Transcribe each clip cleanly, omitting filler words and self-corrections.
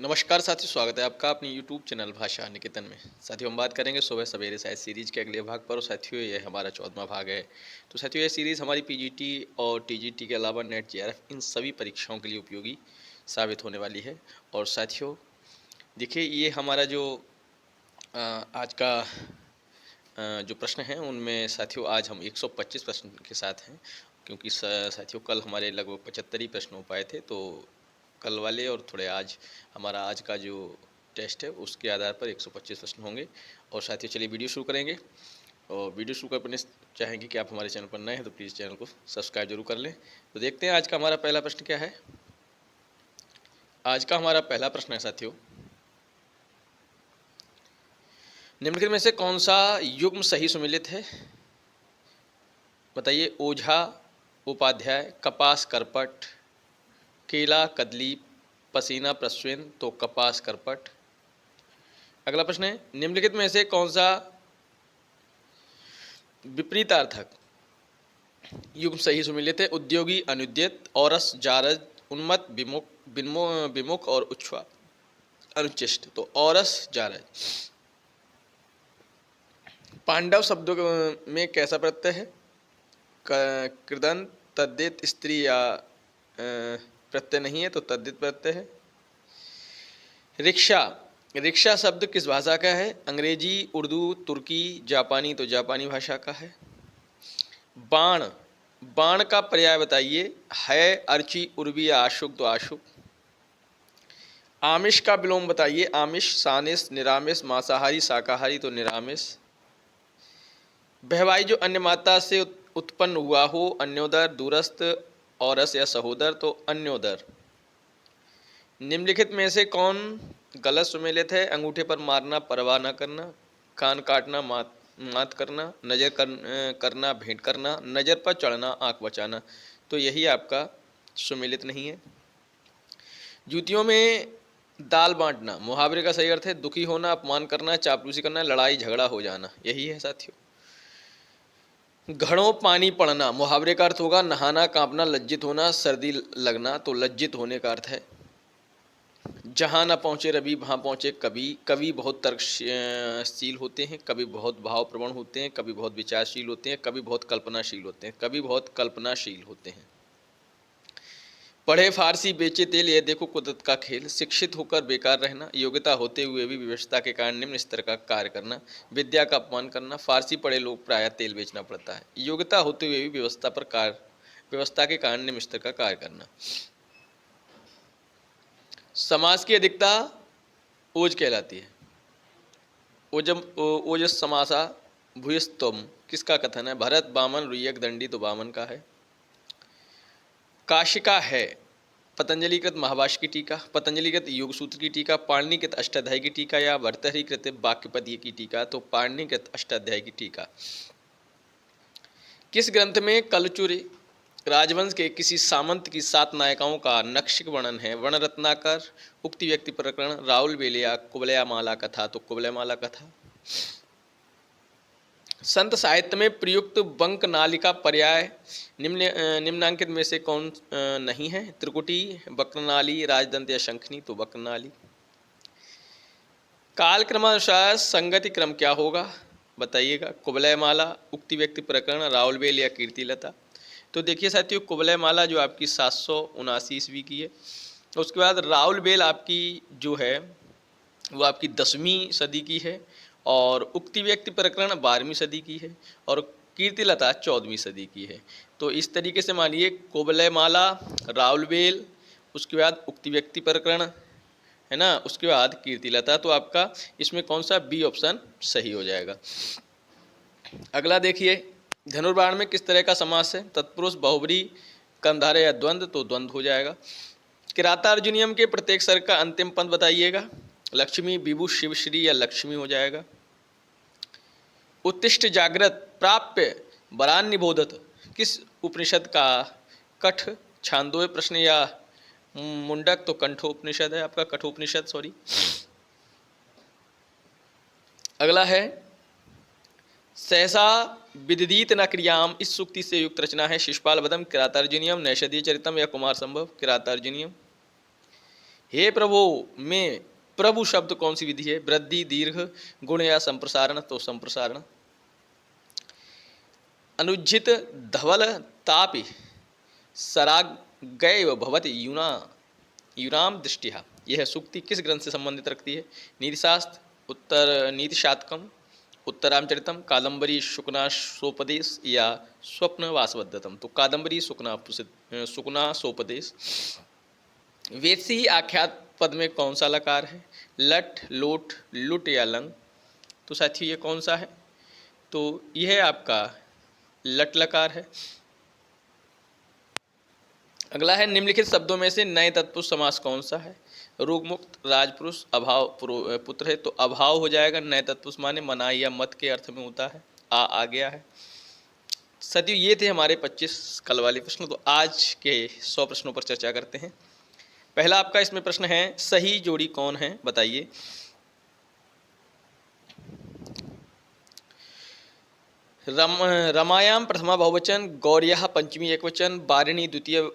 नमस्कार साथियों, स्वागत है आपका अपनी यूट्यूब चैनल भाषा निकेतन में। साथियों, हम बात करेंगे सुबह सवेरे शायद सीरीज के अगले भाग पर। और साथियों, ये हमारा 14वां भाग है। तो साथियों, ये सीरीज़ हमारी पीजीटी और टीजीटी के अलावा नेट जेआरएफ इन सभी परीक्षाओं के लिए उपयोगी साबित होने वाली है। और साथियों देखिए, ये हमारा जो आज का जो प्रश्न हैं उनमें साथियों आज हम 125 प्रश्न के साथ हैं, क्योंकि साथियों कल हमारे लगभग 75 ही प्रश्न हो पाए थे। तो कल वाले और थोड़े आज हमारा आज का जो टेस्ट है उसके आधार पर 125 प्रश्न होंगे। और साथियों चलिए वीडियो शुरू करेंगे। और वीडियो शुरू करने चाहेंगे कि आप हमारे चैनल पर नए हैं तो प्लीज़ चैनल को सब्सक्राइब जरूर कर लें। तो देखते हैं आज का हमारा पहला प्रश्न क्या है। आज का हमारा पहला प्रश्न है साथियों, निम्नलिखित में से कौन सा युग्म सही सुमेलित है? बताइए। ओझा, उपाध्याय, कपास, करपट, केला, कदली, पसीना, प्रश्वेन। तो कपास, करपट। अगला प्रश्न है, निम्नलिखित में से कौन सा विपरीतार्थक युग्म सही सुमेलित है? उद्योगी, अनुद्यत, औरस, जारज, उन्मत्त, विमुख, विमुख और उच्छ्वास, अनुचिष्ट। तो औरस, जारज। पांडव शब्दों में कैसा प्रत्यय है? कृदंत, तद्धित, स्त्री या प्रत्यय नहीं है तो तद्धित प्रत्यय है। रिक्शा, रिक्शा शब्द किस भाषा का है? अंग्रेजी, उर्दू, तुर्की, जापानी। तो जापानी भाषा का है। बाण, बाण का पर्याय बताइए। है, अर्ची, उर्वी या आशुक। तो आशुक। आमिष का विलोम बताइए। आमिष, सानिस, निरामिष, मांसाहारी, शाकाहारी। तो निरामिष। बहवाई जो अन्य माता से उत्पन्न हुआ हो, अन्योदर, दूरस्थ, औरस या सहोदर। तो अन्योदर। निम्नलिखित में से कौन गलत सुमेलित है? अंगूठे पर मारना, परवाह न करना, कान काटना, मात करना, नजर करना, भेंट करना, नजर पर चढ़ना, आंख बचाना। तो यही आपका सुमेलित नहीं है। जूतियों में दाल बांटना, मुहावरे का सही अर्थ है दुखी होना, अपमान करना, चापलूसी करना, लड़ाई झगड़ा हो जाना। यही है साथियों। घड़ों पानी पड़ना, मुहावरे का अर्थ होगा नहाना, कांपना, लज्जित होना, सर्दी लगना। तो लज्जित होने का अर्थ है। जहाँ न पहुँचे रवि वहाँ पहुँचे कवि। कवि बहुत तर्कशील होते हैं, कवि बहुत भावप्रवण होते हैं, कवि बहुत विचारशील होते हैं, कवि बहुत कल्पनाशील होते हैं। कवि बहुत कल्पनाशील होते हैं। पढ़े फारसी, बेचे तेल, ये देखो कुदरत का खेल। शिक्षित होकर बेकार रहना, योग्यता होते हुए भी विवशता के कारण निम्न स्तर का कार्य करना, विद्या का अपमान करना। फारसी पढ़े लोग प्रायः तेल बेचना पड़ता है। योग्यता होते हुए भी व्यवस्था के कारण निम्न स्तर का कार्य करना। समास की अधिकता ओज कहलाती है। ओजस समासा भूयस्तम किसका कथन है? भरत, बामन, रुयक, दंडी। तो बामन का है। काशिका है पतंजलिकृत महाभाष्य की टीका, पतंजलिकृत योग सूत्र की टीका, पाणिनिकृत अष्टाध्यायी की टीका या भर्तृहरिकृत वाक्यपदीय की टीका। तो पाणिनिकृत अष्टाध्यायी की टीका। किस ग्रंथ में कलचुरी राजवंश के किसी सामंत की 7 नायिकाओं का नक्षिक वर्णन है? वर्णरत्नाकर, उक्ति व्यक्ति प्रकरण, राहुल बेलिया, कुवलयामाला कथा। तो कुवलयामाला कथा। संत साहित्य में प्रयुक्त बंक नाली का पर्याय निम्नांकित में से कौन नहीं है? त्रिकुटी, वक्रनाली, राजदंत या शंखनी। तो वक्रनाली। काल क्रमानुसार संगति क्रम क्या होगा? बताइएगा। कुवलयमाला, उक्ति व्यक्ति प्रकरण, रावलबेल या कीर्तिलता। तो देखिए साथियों, कुवलयमाला जो आपकी 779 ईस्वी की है, उसके बाद रावलबेल आपकी जो है वो आपकी 10वीं सदी की है, और उक्ति व्यक्ति प्रकरण 12वीं सदी की है, और कीर्तिलता 14वीं सदी की है। तो इस तरीके से मानिए कुवलयमाला, रावलबेल, उसके बाद उक्ति व्यक्ति प्रकरण है ना, उसके बाद कीर्तिलता। तो आपका इसमें कौन सा बी ऑप्शन सही हो जाएगा। अगला देखिए, धनुर्बाण में किस तरह का समास है? तत्पुरुष, बहुब्री, कंधारे या द्वंद्व। तो द्वंद्व हो जाएगा। किरातार्जुनियम के प्रत्येक स्वर का अंतिम पद बताइएगा। लक्ष्मी, विभु, शिव, श्री या लक्ष्मी हो जाएगा। उत्तिष्ठ, जागृत, प्राप्य, वरान्निबोधत किस उपनिषद का कठ, छांदोग्य प्रश्न या मुंडक। तो कंठोपनिषद है आपका, कठोपनिषद सॉरी। अगला है, सहसा विदित न क्रियाम, इस सूक्ति से युक्त रचना है। शिशुपाल वधम, किरातार्जुनियम, नैषधीय चरितम या कुमार संभव। किरातार्जुनियम। हे प्रभु में प्रभु शब्द कौन सी विधि है? वृद्धि, दीर्घ, गुण या संप्रसारण? तो संप्रसारण। अनुज्झित धवल तापि सरागैव भवति यूनाम दृष्टिया। यह सूक्ति किस ग्रंथ से संबंधित रखती है? नीतिशास्त्र, उत्तर नीतिशातकम, उत्तरामचरितम, कादम्बरी शुकनासोपदेश या स्वप्न वासवदत्तम? तो कादम्बरी शुकनासोपदेश। वेद से ही आख्यात पद में कौन सा लकार है? लट, लोट, लुट या लंग? तो साथियों ये कौन सा है? तो यह आपका लट लकार है। अगला है निम्नलिखित शब्दों में से नए तत्पुरुष समास कौन सा है? रोगमुक्त, राजपुरुष, अभाव पुत्र है। तो अभाव हो जाएगा। नए तत्पुरुष माने मना या मत के अर्थ में होता है। आ गया है। साथियों ये थे हमारे 25 कल वाले प्रश्न। तो आज के 100 प्रश्नों पर चर्चा करते हैं। पहला आपका इसमें प्रश्न है, सही जोड़ी कौन है? बताइए। रमायाम प्रथमा बहुवचन, गौर्यः पंचमी एकवचन, बारिणी द्वितीय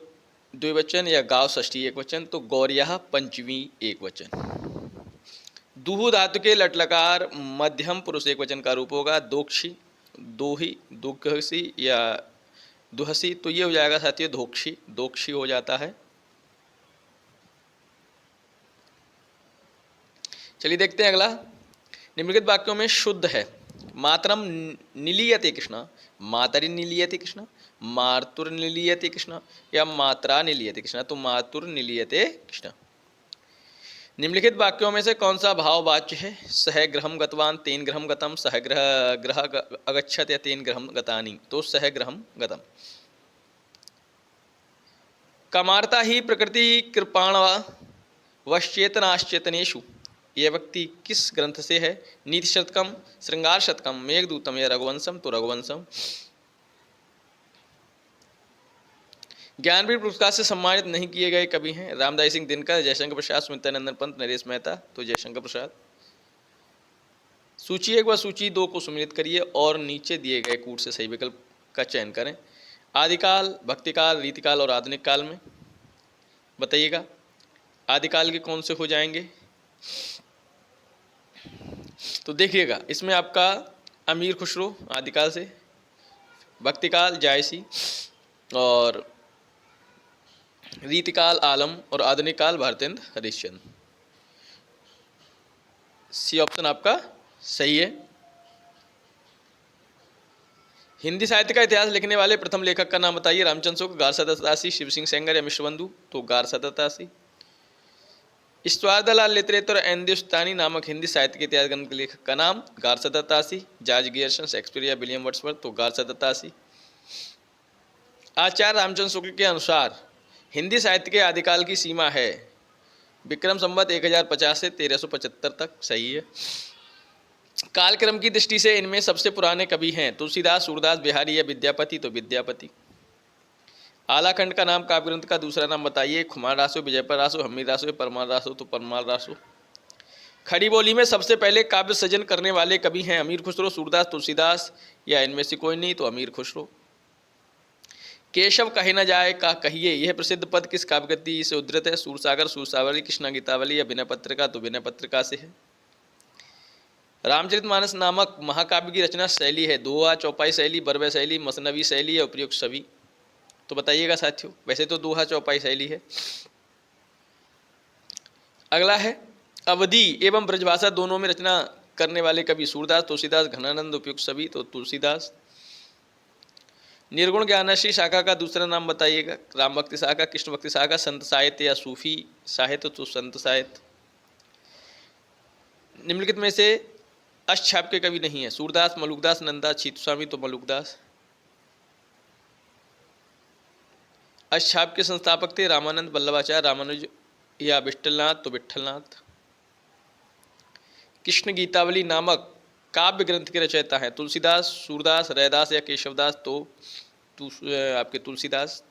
द्विवचन या गाव षष्ठी एकवचन? तो गौर्यः पंचमी एकवचन। दुहु धातु के लटलकार मध्यम पुरुष एकवचन का रूप होगा। दोक्षी, दोही, दुखसी या दुहसी? तो ये हो जाएगा साथियों धोक्षी, दोक्षी हो जाता है। चलिए देखते हैं अगला। निम्नलिखित वाक्यों में शुद्ध है। मातरम निलीयते कृष्ण, मातरि निलीयते कृष्ण, मातुर निलीयते कृष्ण या मात्रा निलीयते कृष्ण? तो मातुर निलीयते कृष्ण। निम्नलिखित वाक्यों में से कौन सा भाववाच्य है? सह गृहम गतवान, तेन गृहम गतम, सह ग्रह अगच्छत या तेन गृहम गतानि? तो सह गृहम गतम। कामार्ता ही प्रकृति कृपाणवा वश्चेतनाश्चेतनेषु? यह व्यक्ति किस ग्रंथ से है? नीति शतकम, श्रृंगार शतकम, मेघदूतम या रघुवंशम? तो रघुवंशम। ज्ञानपीठ पुरस्कार से सम्मानित नहीं किए गए कवि हैं? रामदास सिंह दिनकर, जयशंकर प्रसाद, सुमित्रा पंत, नरेश मेहता? तो जयशंकर प्रसाद। सूची 1 व सूची 2 को सम्मिलित करिए और नीचे दिए गए कूट से सही विकल्प का चयन करें। आदिकाल, भक्तिकाल, रीतिकाल और आधुनिक काल में बताइएगा। आदिकाल के कौन से हो जाएंगे? तो देखिएगा इसमें आपका अमीर खुसरो आदिकाल से, भक्तिकाल जायसी और रीतिकाल आलम और आधुनिक काल भारतेंद्र हरिश्चंद्र। सी ऑप्शन आपका सही है। हिंदी साहित्य का इतिहास लिखने वाले प्रथम लेखक का नाम बताइए। रामचंद्र शुक्ल, गारसा दत्तासी, शिव सिंह सेंगर या मिश्रबंधु? तो गारसा दत्तासी। ईश्वरदलाल लिटरेचर एंड हिंदुस्तानी नामक हिंदी साहित्य के इतिहास ग्रंथ के लेखक का नाम? गारसा दत्तासी। जॉर्ज गियर्सन, शेक्सपियर या विलियम वर्ड्सवर्थ? तो गारसा दत्तासी। आचार्य रामचंद्र शुक्ल के अनुसार हिंदी साहित्य के आदिकाल की सीमा है विक्रम संवत 1050 से 1375 तक। सही है। कालक्रम की दृष्टि से इनमें सबसे पुराने कवि हैं तुलसीदास, सूरदास, बिहारी या विद्यापति? तो विद्यापति। आलाखंड का नाम काव्य ग्रंथ का दूसरा नाम बताइए। खुमान रासो, विजयपर रासो, हमीर रासो, परमार रासो? तो परमार रासो। खड़ी बोली में सबसे पहले काव्य सृजन करने वाले कवि हैं अमीर खुसरो, सूरदास, तुलसीदास या इनमें से कोई नहीं? तो अमीर खुसरो। केशव कहे न जाए का कहिए, यह प्रसिद्ध पद किस काव्यकृति से उद्धृत है? सूरसागर, सूरसावली, कृष्णा गीतावली या विनय पत्रिका? तो विनय पत्रिका से है। रामचरितमानस नामक महाकाव्य की रचना शैली है दोहा, चौपाई शैली, बरवे शैली, मसनवी शैली या उपयुक्त सभी? तो बताइएगा साथियों। वैसे तो दोहा चौपाई शैली है। अगला है अवधि एवं ब्रजभाषा दोनों में रचना करने वाले कवि? सूरदास, तुलसीदास, घनानंद, उपयुक्त सभी? तो तुलसीदास। निर्गुण ज्ञानश्री शाखा का दूसरा नाम बताइएगा। राम भक्ति शाखा, कृष्ण भक्ति शाखा, संत साहित्य या सूफी साहित्य? तो संत साहित्य। निम्नलिखित में से अष्टछाप के कवि नहीं है? सूरदास, मलुकदास, नंदा, छीतुस्वामी? तो मलुकदास। अष्टछाप के संस्थापक थे रामानंद, वल्लभाचार्य, रामानुज या विठलनाथ? तो विठलनाथ। कृष्ण गीतावली नामक काव्य ग्रंथ के रचयिता हैं तुलसीदास, सूरदास, रैदास या केशवदास? तो आपके तुलसीदास।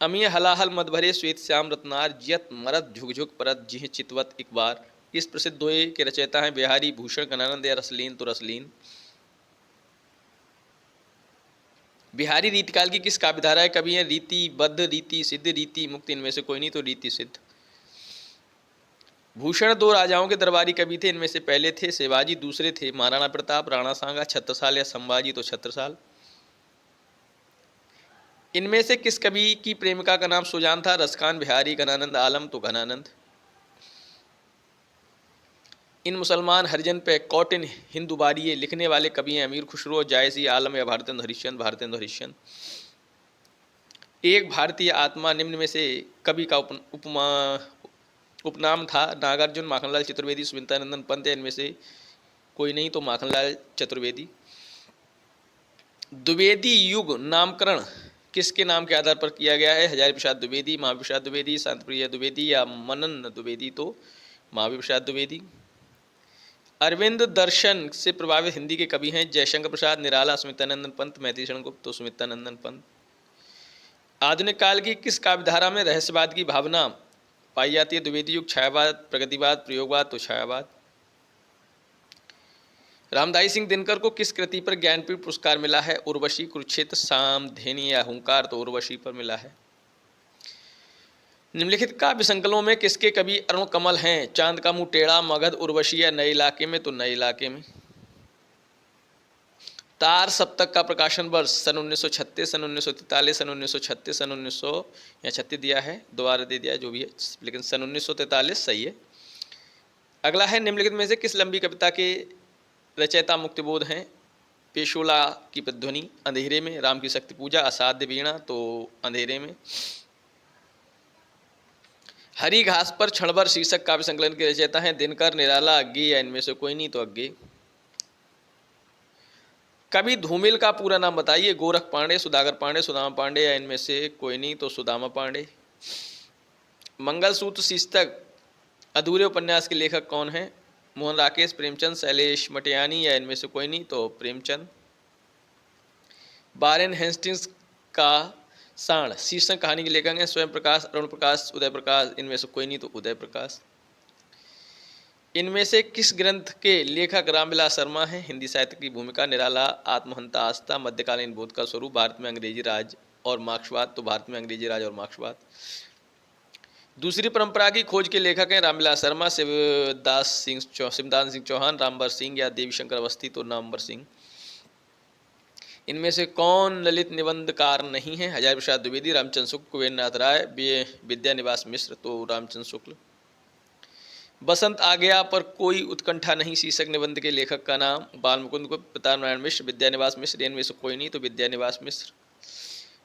अमीय हलाहल मद भरे श्वेत श्याम रत्नार, जियत मरद झुक परत जिह चितवत एक बार? इस प्रसिद्ध दोहे के रचयिता हैं बिहारी भूषण, गणानंद या रसलीन? तो रसलीन। बिहारी रीतिकाल की किस काव्यधारा कवि हैं? रीति बद्ध, रीति सिद्ध, रीति मुक्त? इनमें से कोई नहीं? तो रीति सिद्ध। भूषण दो राजाओं के दरबारी कवि थे, इनमें से पहले थे शिवाजी, दूसरे थे महाराणा प्रताप, राणा सांगा, छत्रसाल या संभाजी तो छत्रसाल। इनमें से किस कवि की प्रेमिका का नाम सुजान था? रसखान, बिहारी, घनानंद आलम तो घनानंद। इन मुसलमान हरिजन पे कौटिन हिंदू बारिये लिखने वाले कवि हैं अमीर खुसरो, जायसी, आलम या भारतेंद्र हरिश्चंद्र? भारतेंद्र हरिश्चंद्र। एक भारतीय आत्मा निम्न में से कवि का उपनाम था? नागार्जुन, माखनलाल चतुर्वेदी, सुमित्रानंदन पंत या इनमें से कोई नहीं तो माखनलाल चतुर्वेदी। द्विवेदी युग नामकरण किसके नाम के आधार पर किया गया है? हजारी प्रसाद द्विवेदी, महावीर प्रसाद द्विवेदी, शांतिप्रिय द्विवेदी या मनन द्विवेदी तो महावीर प्रसाद द्विवेदी। अरविंद दर्शन से प्रभावित हिंदी के कवि हैं जयशंकर प्रसाद, निराला, सुमित्रानंदन पंत, मैथिली शरण गुप्त तो सुमित्रानंदन पंत। आधुनिक काल की किस काव्यधारा में रहस्यवाद की भावना पाई जाती है? द्विवेदी युग, छायावाद, प्रगतिवाद, प्रयोगवाद तो छायावाद। रामदाई सिंह दिनकर को किस कृति पर ज्ञानपीठ पुरस्कार मिला है? उर्वशी, कुरुक्षेत्र, सामधेनी या हुंकार तो उर्वशी पर मिला है। निम्नलिखित काव्य संकलों में किसके कवि अरुण कमल हैं? चांद का मुंह टेढ़ा, मगध, उर्वशी या नए इलाके में तो नए इलाके में। तार सप्तक का प्रकाशन वर्ष सन 1936, सन 1943, सन 1936, सन 1900 या 36 दिया है, दोबारा दे दिया है जो भी है, लेकिन सन 1943 सही है। अगला है निम्नलिखित में से किस लंबी कविता के रचयिता मुक्तिबोध हैं? पेशोला की प्रतिध्वनि, अंधेरे में, राम की शक्ति पूजा, असाध्य वीणा तो अंधेरे में। हरी घास पर क्षणभर शीर्षक काव्य संकलन के रचयिता हैं दिनकर, निराला, अग्गे या इनमें से कोई नहीं तो अग्गे। कवि धूमिल का पूरा नाम बताइए? गोरख पांडे, सुधाकर पांडे, सुदामा पांडे या इनमें से कोई नहीं तो सुदामा पांडे। मंगलसूत्र शीर्षक अधूरे उपन्यास के लेखक कौन हैं? मोहन राकेश, प्रेमचंद, शैलेश मटियानी या इनमें से कोई नहीं तो प्रेमचंद। वारेन हेस्टिंग्स का साण शीर्षक कहानी के लेखक हैं स्वयं प्रकाश, अरुण प्रकाश, उदय प्रकाश, इनमें से कोई नहीं तो उदय प्रकाश। इनमें से किस ग्रंथ के लेखक रामविलास शर्मा हैं? हिंदी साहित्य की भूमिका, निराला, आत्महंता, आस्था, मध्यकालीन बोध का स्वरूप, भारत में अंग्रेजी राज और मार्क्सवाद तो भारत में अंग्रेजी राज और मार्क्सवाद। दूसरी परंपरा की खोज के लेखक हैं रामविलास शर्मा, शिवदास सिंह चौहान, रामवर सिंह या देवी शंकर अवस्थी तो रामवर सिंह। इनमें से कौन ललित निबंधकार नहीं है? हजारी प्रसाद द्विवेदी, रामचंद्र शुक्ल, कुबेरनाथ राय, विद्यानिवास मिश्र तो रामचंद्र शुक्ल। बसंत आ गया पर कोई उत्कंठा नहीं शीर्षक निबंध के लेखक का नाम? बालमुकुंद गुप्त, प्रताप नारायण मिश्र, विद्यानिवास मिश्र, इनमें से कोई नहीं तो विद्यानिवास मिश्र।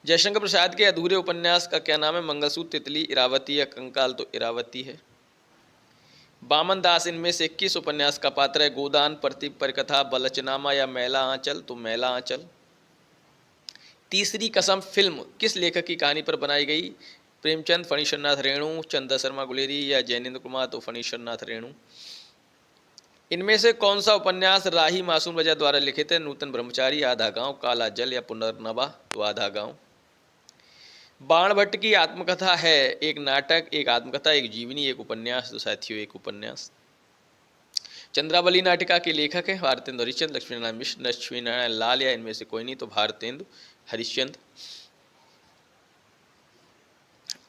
जयशंकर प्रसाद के अधूरे उपन्यास का क्या नाम है? मंगलसूत्र, तितली, इरावती या कंकाल तो इरावती है। बामन दास इनमें से किस उपन्यास का पात्र है? गोदान, प्रतिप, परिकथा, बलचनामा या मैला आंचल तो मैला आंचल। तीसरी कसम फिल्म किस लेखक की कहानी पर बनाई गई? प्रेमचंद, फणीश्वरनाथ रेणु, चंद्र शर्मा गुलेरी या जैनेन्द्र कुमार तो फणीश्वरनाथ रेणु। इनमें से कौन सा उपन्यास राही मासूम रजा द्वारा लिखित है? नूतन ब्रह्मचारी, आधा गांव, काला जल या पुनर्नवा तो आधा गांव। बाणभट्ट की आत्मकथा है एक नाटक, एक आत्मकथा, एक जीवनी, एक उपन्यास तो साथियों एक उपन्यास। चंद्रावली नाटिका के लेखक हैं भारतेंद्र हरिश्चंद्र, लक्ष्मीनारायण मिश्र, लक्ष्मीनारायण लाल या इनमें से कोई नहीं तो भारतेंद्र हरिश्चंद्र।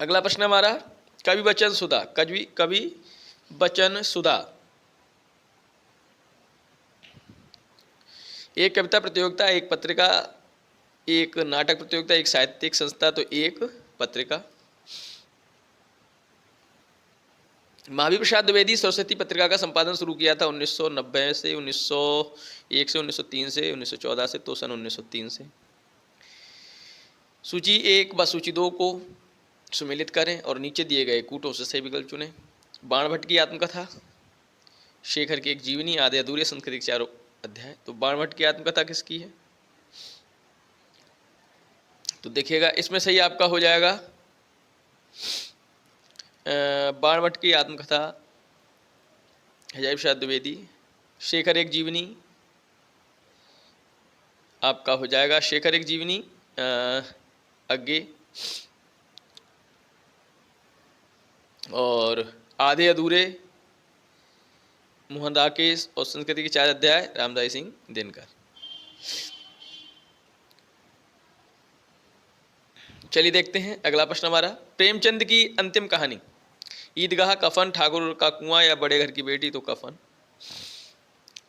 अगला प्रश्न हमारा कवि वचन सुधा, कवि वचन सुधा एक कविता प्रतियोगिता, एक पत्रिका, एक नाटक प्रतियोगिता, एक साहित्यिक संस्था तो एक पत्रिका। महावीर प्रसाद द्विवेदी सरस्वती पत्रिका का संपादन शुरू किया था 1990 से 1901 से 1903 से 1914 से तो सन 1903 से। सूची 1 व सूची 2 को सुमेलित करें और नीचे दिए गए कूटों से सही विकल्प चुनें। बाणभट्ट की आत्मकथा, शेखर की एक जीवनी, आधे अधूरे, संस्कृत के चारों अध्याय। तो बाणभट्ट की आत्मकथा किसकी है? तो देखिएगा इसमें सही आपका हो जाएगा बाणभट्ट की आत्मकथा, हजारी प्रसाद द्विवेदी। शेखर एक जीवनी आपका हो जाएगा शेखर एक जीवनी आगे, और आधे अधूरे मोहन राकेश और संस्कृति के 4 अध्याय रामदाई सिंह दिनकर। चलिए देखते हैं अगला प्रश्न हमारा। प्रेमचंद की अंतिम कहानी ईदगाह कफन, ठाकुर का कुआं या बड़े घर की बेटी तो कफन।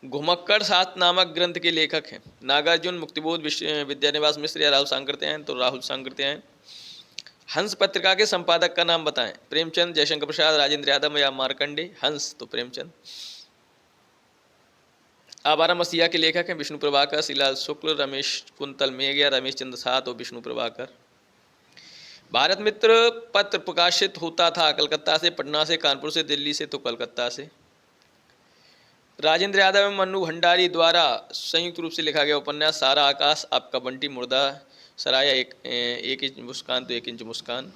घुमक्कड़ सात नामक ग्रंथ के लेखक हैं। नागार्जुन, मुक्तिबोध, विद्यानिवास मिश्र या राहुल सांकृत्यायन तो राहुल सांकृत्यायन। हंस पत्रिका के संपादक का नाम बताएं। प्रेमचंद, जयशंकर प्रसाद, राजेंद्र यादव या मार्कंडे। हंस तो प्रेमचंद। आवारा मसीहा के लेखक हैं विष्णु प्रभाकर, श्रीलाल शुक्ल, रमेश कुंतल मेघ या रमेश चंद्र साह तो विष्णु प्रभाकर। भारत मित्र पत्र प्रकाशित होता था कलकत्ता से, पटना से, कानपुर से, दिल्ली से तो कलकत्ता से। राजेंद्र यादव एवं मन्नू भंडारी द्वारा संयुक्त रूप से लिखा गया उपन्यास सारा आकाश, आपका बंटी, मुर्दा सराया, एक इंच मुस्कान तो एक इंच मुस्कान।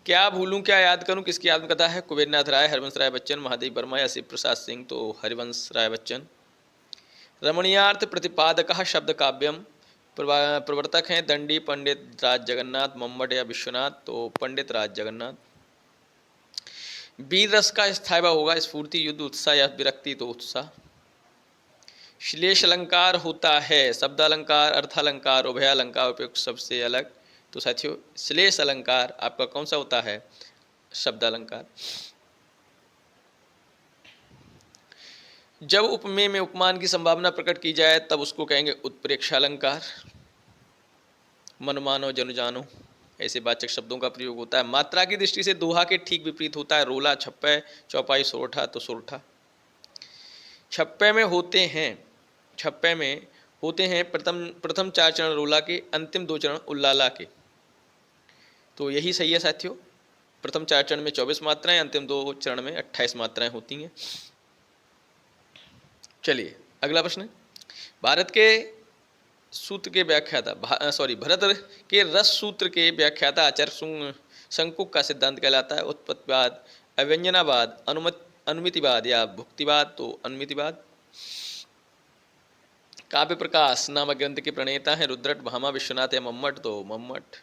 क्या भूलूं क्या याद करूं किसकी आत्मकथा है। कुबेरनाथ राय, हरिवंश राय बच्चन, महादेव वर्मा या शिव प्रसाद सिंह तो हरिवंश राय बच्चन। रमणीयार्थ प्रतिपादक शब्द काव्यम, प्रवर्तक हैं दंडी, पंडित राज जगन्नाथ, मम्मट या विश्वनाथ तो पंडित राज जगन्नाथ। वीर रस का स्थायी होगा स्फूर्ति, युद्ध, उत्साह या विरक्ति तो उत्साह। श्लेष अलंकार होता है शब्दालंकार, अर्थालंकार, उभयालंकार, उपयुक्त सबसे अलग तो साथियों श्लेष अलंकार आपका कौन सा होता है, शब्दालंकार। जब उपमेय में उपमान की संभावना प्रकट की जाए तब उसको कहेंगे उत्प्रेक्षालंकार। मन मानो जन जानो ऐसे वाचक शब्दों का प्रयोग होता है। मात्रा की दृष्टि से दोहा के ठीक विपरीत होता है। रोला, छप्पे, चौपाई, सोरठा तो सोरठा। छप्पे में होते हैं प्रथम 4 चरण रोला के, अंतिम 2 चरण उल्लाला के तो यही सही है साथियों। प्रथम 4 चरण में 24 मात्राएं, अंतिम 2 चरण में 28 मात्राएं होती हैं। चलिए अगला प्रश्न। भारत के सूत्र के व्याख्याता भरत के रस सूत्र के व्याख्याता आचार्य शंकुक का सिद्धांत कहलाता है। उत्पत्तिवाद, अव्यंजनावाद, अनुमितिवाद या भुक्तिवाद तो अनुमितिवाद। काव्य प्रकाश नामक ग्रंथ के प्रणेता हैं रुद्रट, भामा, विश्वनाथ या मम्मट तो मम्मट।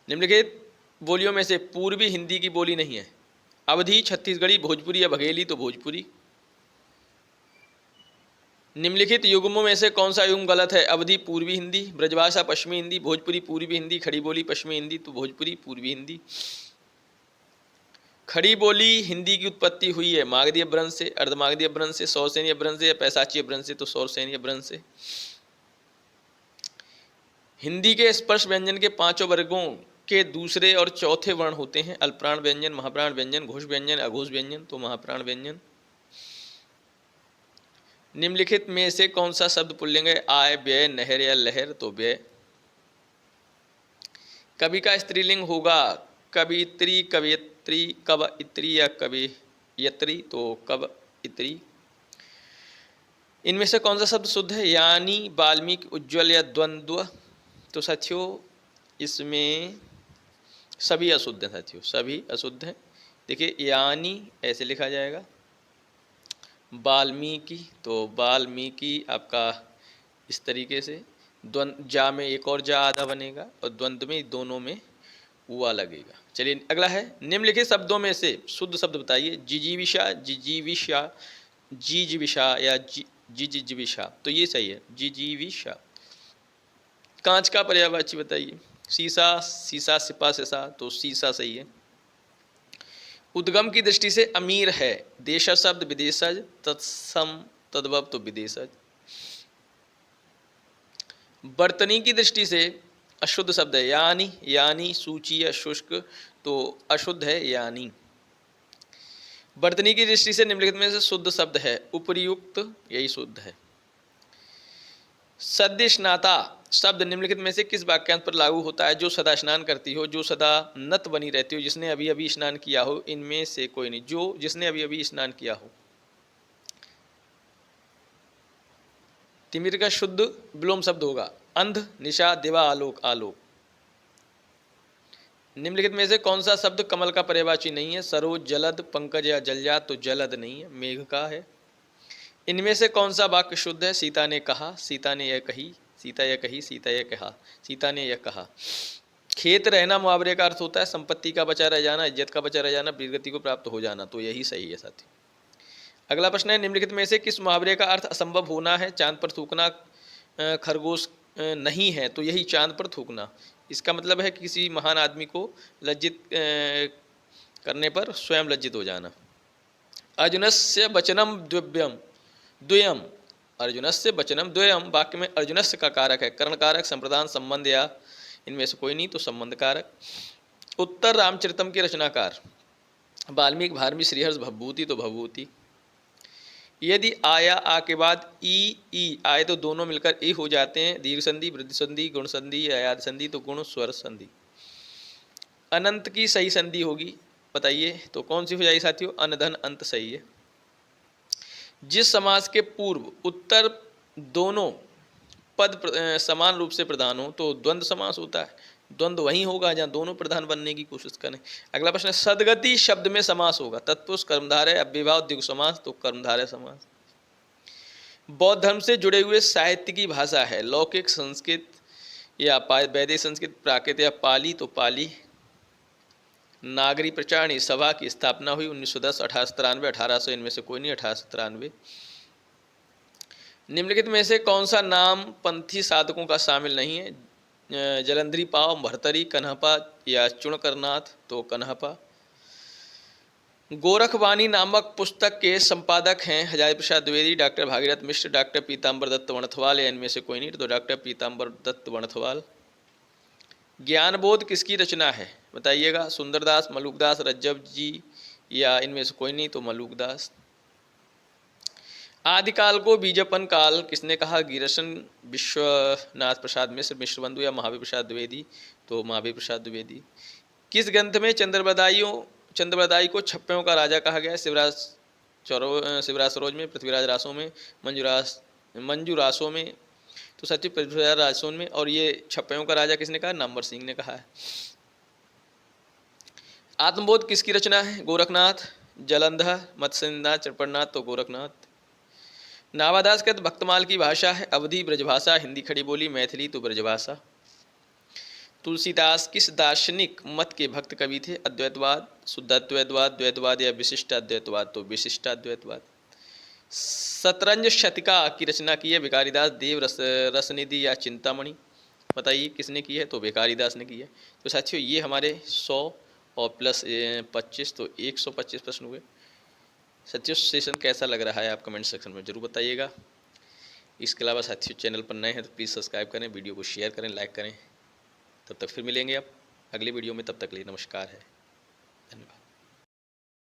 निम्नलिखित बोलियों में से पूर्वी हिंदी की बोली नहीं है। अवधी, छत्तीसगढ़ी, भोजपुरी या बघेली तो भोजपुरी। निम्नलिखित युग्मों में से कौन सा युग्म गलत है। अवधी पूर्वी हिंदी, ब्रजभाषा पश्चिमी हिंदी, भोजपुरी पूर्वी हिंदी, खड़ी बोली पश्चिमी हिंदी तो भोजपुरी पूर्वी हिंदी। खड़ी बोली हिंदी की उत्पत्ति हुई है मागधी अपभ्रंश से, अर्धमागधी अपभ्रंश से, सौरसेनी अपभ्रंश से या पैसाची अपभ्रंश से तो सौरसेनी अपभ्रंश से। हिंदी के स्पर्श व्यंजन के 5 वर्गों के दूसरे और चौथे वर्ण होते हैं। अल्पप्राण व्यंजन, महाप्राण व्यंजन, घोष व्यंजन, अघोष व्यंजन तो महाप्राण व्यंजन। निम्नलिखित में से कौन सा शब्द पुल्लिंग है। आय, व्यय, नहर या लहर तो व्यय। कवि का स्त्रीलिंग होगा कवित्री, कवयित्री, कवयित्री या कवयित्री तो कवयित्री। इनमें से कौन सा शब्द शुद्ध है। यानी, वाल्मीकि, उज्ज्वल या द्वंद्व तो साथियों इसमें सभी अशुद्ध हैं साथियों, सभी अशुद्ध हैं। देखिए यानी ऐसे लिखा जाएगा, वाल्मीकि तो वाल्मीकि आपका इस तरीके से, द्वंद्व जा में एक और जा आधा बनेगा और द्वंद्व में दोनों में हुआ लगेगा। चलिए अगला है। निम्नलिखित शब्दों में से शुद्ध शब्द बताइए। जिजीविषा, जिजीविषा, जीजविषा या जिजिविषा तो ये सही है, जिजीविषा। कांच का पर्यायवाची बताइए। शीशा, सीसा, सिपा, सिसा तो शीशा सही है। उद्गम की दृष्टि से अमीर है। देशज शब्द विदेशज, तत्सम तद्भव तो विदेशज। बर्तनी की दृष्टि से अशुद्ध शब्द है यानी, यानी सूची या शुष्क तो अशुद्ध है यानी। बर्तनी की दृष्टि से निम्नलिखित में से शुद्ध शब्द है उपयुक्त, यही शुद्ध है। सद्य स्नाता शब्द निम्नलिखित में से किस वाक्यांश पर लागू होता है। जो सदा स्नान करती हो, जो सदा नत बनी रहती हो, जिसने अभी अभी स्नान किया हो। इनमें से कोई नहीं, जो जिसने अभी अभी स्नान किया हो। तिमिर का शुद्ध विलोम शब्द होगा अंध, निशा, दिवा, आलोक, आलोक। निम्नलिखित में से कौन सा शब्द कमल का पर्यायवाची नहीं है। सरोज, जलद, पंकज या जलजात तो जलद नहीं है, मेघ का है। इनमें से कौन सा वाक्य शुद्ध है। सीता ने कहा, सीता ने यह कही, सीता यह कही, सीता यह कहा, सीता ने यह कहा। खेत रहना मुहावरे का अर्थ होता है संपत्ति का बचा रह जाना, इज्जत का बचा रह जाना, वीरगति को प्राप्त हो जाना तो यही सही है साथी। अगला प्रश्न है। निम्नलिखित में से किस मुहावरे का अर्थ असंभव होना है। चांद पर थूकना खरगोश नहीं है तो यही चांद पर थूकना। इसका मतलब है किसी महान आदमी को लज्जित करने पर स्वयं लज्जित हो जाना। अर्जुनस्य वचनम द्विव्यम द्वयम, अर्जुनस्य वचनम द्वयम, वाक्य में अर्जुनस्य का कारक है, कर्ण कारक, संप्रदान, संबंध या इनमें से कोई नहीं तो संबंध कारक। उत्तर रामचरितम के रचनाकार वाल्मीकि, भारमी, श्रीहर्ष, भवभूति तो भवभूति। यदि आया आ के बाद ई आए तो दोनों मिलकर ई हो जाते हैं, दीर्घ संधि, वृद्धि संधि, गुण संधि या याद संधि तो गुण स्वर संधि। अनंत की सही संधि होगी, बताइए तो कौन सी हो जाएगी साथियों? अन धन अंत सही है। जिस समास के पूर्व उत्तर दोनों पद समान रूप से प्रधान हो तो द्वंद्व समास होता है। द्वंद्व वहीं होगा जहाँ दोनों प्रधान बनने की कोशिश करें। अगला प्रश्न है, सदगति शब्द में समास होगा, तत्पुरुष कर्मधारय, अव्ययभाव द्विगु समास तो कर्मधारय समास। बौद्ध धर्म से जुड़े हुए साहित्य की भाषा है, लौकिक, संस्कृत या वैदिक संस्कृत, प्राकृत या पाली तो पाली। नागरी प्रचारणी सभा की स्थापना हुई 1910, 1893, 1800 इनमें से कोई नहीं, 1893। निम्नलिखित में से कौन सा नाम पंथी साधकों का शामिल नहीं है? जलंधरी पाव, भरतरी, कन्हपा या चुणकरनाथ तो कन्हपा। गोरखवाणी नामक पुस्तक के संपादक हैं हजारी प्रसाद द्विवेदी, डॉक्टर भागीरथ मिश्र, डॉक्टर पीताम्बर दत्त वणथवाल या इनमें से कोई नहीं तो डॉक्टर पीताम्बर दत्त वणथवाल। ज्ञानबोध किसकी रचना है? बताइएगा, सुंदरदास, मलुकदास, रज्जब जी या इनमें से कोई नहीं तो मलुकदास। आदिकाल को बीजपन काल किसने कहा? गिरसन, विश्वनाथ प्रसाद मिश्र, मिश्र बंधु या महावीर प्रसाद द्विवेदी तो महावीर प्रसाद द्विवेदी। किस ग्रंथ में चंद्रबरदाई को छप्पयों का राजा कहा गया है? शिवराज सरोज में, पृथ्वीराज रासों में, मंजू रासों में तो सचिव पृथ्वीराज रासों में। और ये छप्पयों का राजा किसने कहा? नंबर सिंह ने कहा है। आत्मबोध किसकी रचना है? गोरखनाथ, जलंधर, मत्स्यनाथ, चरपड़नाथ तो गोरखनाथ। नावादास कहते भक्तमाल की भाषा है, अवधी ब्रजभाषा, हिंदी खड़ी बोली, मैथिली तो ब्रजभाषा। तुलसीदास किस दार्शनिक मत के भक्त कवि थे? अद्वैतवाद, शुद्धाद्वैतवाद, द्वैतवाद या विशिष्टाद्वैतवाद तो विशिष्टाद्वैतवाद। शतरंज शतिका की रचना की है भिखारीदास, देव रसनिधि या चिंतामणि, बताइए किसने की है? तो भिखारीदास ने की है। तो साथियों ये हमारे 100 और प्लस 25 तो 125 प्रश्न हुए। साथियों सेशन कैसा लग रहा है आप कमेंट सेक्शन में जरूर बताइएगा। इसके अलावा साथियों चैनल पर नए हैं तो प्लीज़ सब्सक्राइब करें, वीडियो को शेयर करें, लाइक करें। तब तक फिर मिलेंगे आप अगली वीडियो में, तब तक के लिए नमस्कार है, धन्यवाद।